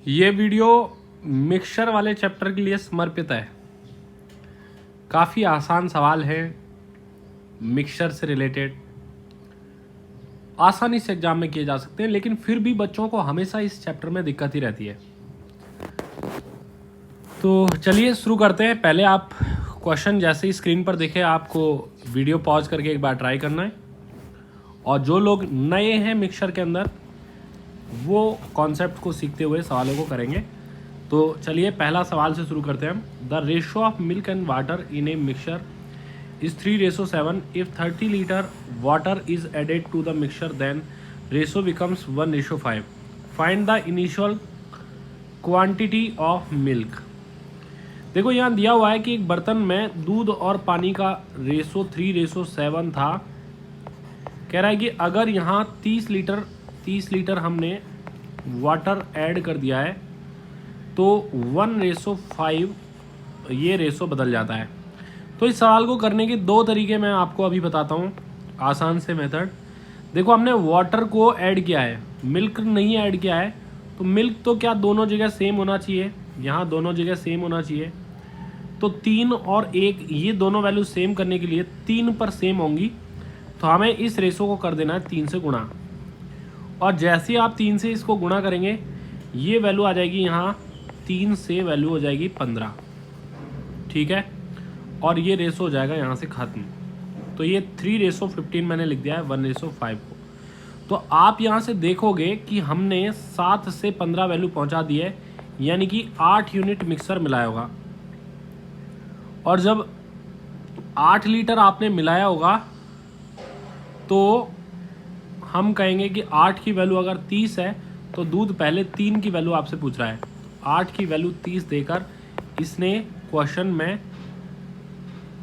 ये video mixture वाले chapter के लिए समर्पित है। काफ़ी आसान सवाल है मिक्सचर से रिलेटेड, आसानी से एग्जाम में किए जा सकते हैं, लेकिन फिर भी बच्चों को हमेशा इस चैप्टर में दिक्कत ही रहती है। तो चलिए शुरू करते हैं। पहले आप क्वेश्चन जैसे ही स्क्रीन पर दिखे आपको वीडियो पॉज करके एक बार ट्राई करना है, और जो लोग नए हैं मिक्सचर के अंदर वो कॉन्सेप्ट को सीखते हुए सवालों को करेंगे। तो चलिए पहला सवाल से शुरू करते हैं हम। The ratio of milk and water in a mixture is 3:7। If 30 litre water is added to the mixture then ratio becomes 1:5। Find the initial quantity of milk. देखो यहाँ दिया हुआ है कि एक बर्तन में दूध और पानी का रेशो 3:7 था। कह रहा है कि अगर यहाँ 30 लीटर हमने वाटर ऐड कर दिया है तो 1:5 ये रेशो बदल जाता है। तो इस सवाल को करने के दो तरीके मैं आपको अभी बताता हूँ, आसान से मेथड। देखो हमने वाटर को ऐड किया है, मिल्क नहीं ऐड किया है, तो मिल्क तो क्या दोनों जगह सेम होना चाहिए, यहाँ दोनों जगह सेम होना चाहिए। तो 3 और 1 ये दोनों वैल्यू सेम करने के लिए 3 पर सेम होंगी, तो हमें इस रेशो को कर देना है 3 से गुणा। और जैसे ही आप 3 से इसको गुणा करेंगे ये वैल्यू आ जाएगी, यहाँ 3 से वैल्यू हो जाएगी 15, ठीक है। और ये रेशो हो जाएगा यहाँ से खत्म। तो ये 3:15 मैंने लिख दिया है 1:5 को। तो आप यहाँ से देखोगे कि हमने 7 से 15 वैल्यू पहुँचा दी है, यानी कि 8 यूनिट मिक्सर मिलाया होगा। और जब 8 लीटर आपने मिलाया होगा तो हम कहेंगे कि 8 की वैल्यू अगर 30 है तो दूध पहले 3 की वैल्यू आपसे पूछ रहा है। 8 की वैल्यू 30 देकर इसने क्वेश्चन में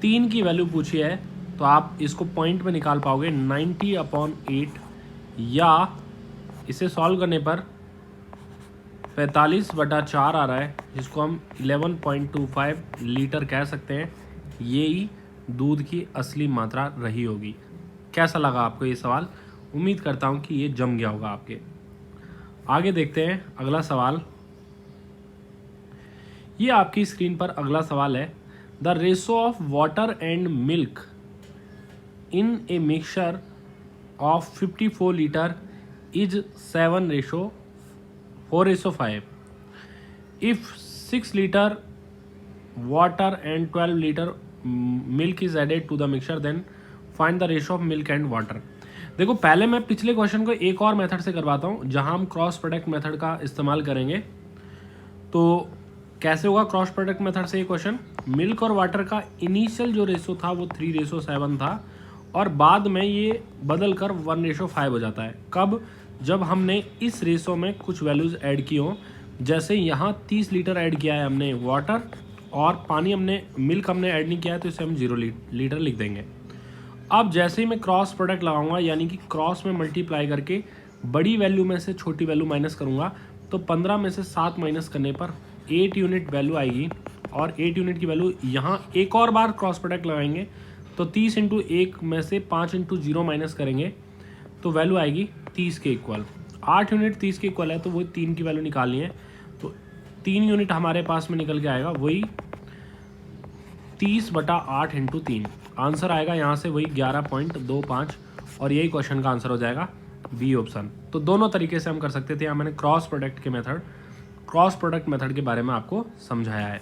3 की वैल्यू पूछी है, तो आप इसको पॉइंट में निकाल पाओगे 90/8, या इसे सॉल्व करने पर 45/4 आ रहा है, जिसको हम 11.25 लीटर कह सकते हैं। यही दूध की असली मात्रा रही होगी। कैसा लगा आपको ये सवाल? उम्मीद करता हूँ कि ये जम गया होगा आपके। आगे देखते हैं अगला सवाल। ये आपकी स्क्रीन पर अगला सवाल है। The ratio of water and milk in a mixture of 54 litre is 4:5। If 6 litre water and 12 litre milk is added to the mixture then find the ratio of milk and water. देखो पहले मैं पिछले question को एक और method से करवाता हूँ, जहाँ हम क्रॉस प्रोडक्ट मेथड का इस्तेमाल करेंगे। तो कैसे होगा क्रॉस प्रोडक्ट मेथड से ये क्वेश्चन? मिल्क और वाटर का इनिशियल जो रेशो था वो 3:7 था, और बाद में ये बदल कर 1:5 हो जाता है। कब? जब हमने इस रेशो में कुछ वैल्यूज़ ऐड की हों। जैसे यहाँ 30 लीटर ऐड किया है हमने वाटर, और पानी हमने मिल्क हमने ऐड नहीं किया है, तो इसे हम 0 लीटर लिख देंगे। अब जैसे ही मैं क्रॉस प्रोडक्ट लगाऊंगा, यानी कि क्रॉस में मल्टीप्लाई करके बड़ी वैल्यू में से छोटी वैल्यू माइनस करूंगा, तो 15 में से 7 माइनस करने पर 8 यूनिट वैल्यू आएगी। और 8 यूनिट की वैल्यू यहाँ एक और बार क्रॉस प्रोडक्ट लगाएंगे, तो 30 × 1 में से 5 × 0 माइनस करेंगे, तो वैल्यू आएगी 30 के इक्वल। 8 यूनिट 30 के इक्वल है, तो वही 3 की वैल्यू निकालनी है। तो 3 यूनिट हमारे पास में निकल के आएगा, वही 30/8 × 3। आंसर आएगा यहाँ से वही 11.25, और यही क्वेश्चन का आंसर हो जाएगा बी ऑप्शन। तो दोनों तरीके से हम कर सकते थे। यहाँ मैंने क्रॉस प्रोडक्ट मेथड के बारे में आपको समझाया है।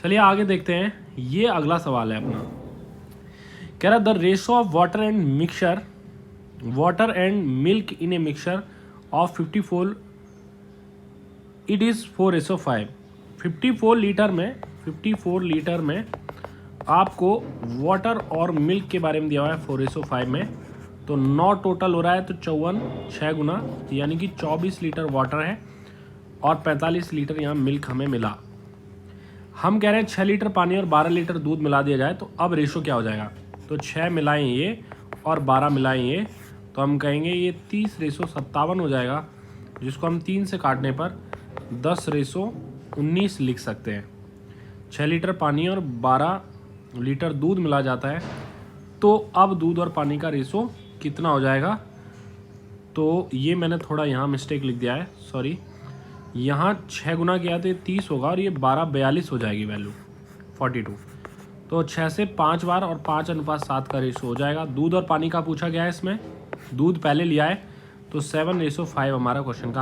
चलिए आगे देखते हैं। ये अगला सवाल है अपना। कह रहा the ratio of water and milk in a mixture of 54 it is 4:5। 54 litre में आपको वाटर और मिल्क के बारे में दिया हुआ है 4:5 में। तो 9 टोटल हो रहा है, तो 54 6 गुना, यानी कि 24 लीटर वाटर है और 45 लीटर यहाँ मिल्क हमें मिला। हम कह रहे हैं 6 लीटर पानी और 12 लीटर दूध मिला दिया जाए, तो अब रेशो क्या हो जाएगा? तो 6 मिलाएं ये और 12 मिलाएं ये, तो हम कहेंगे ये 30:57 हो जाएगा, जिसको हम 3 से काटने पर 10:19 लिख सकते हैं। 6 लीटर पानी और 12 लीटर दूध मिला जाता है, तो अब दूध और पानी का रेशो कितना हो जाएगा? तो ये मैंने थोड़ा यहाँ मिस्टेक लिख दिया है, सॉरी। यहाँ 6 गुना किया तो ये 30 होगा और ये 12 42 हो जाएगी वैल्यू 42। तो 6 से 5 बार और 5:7 का रेशो हो जाएगा। दूध और पानी का पूछा गया है इसमें, दूध पहले लिया है तो 7:5 हमारा क्वेश्चन का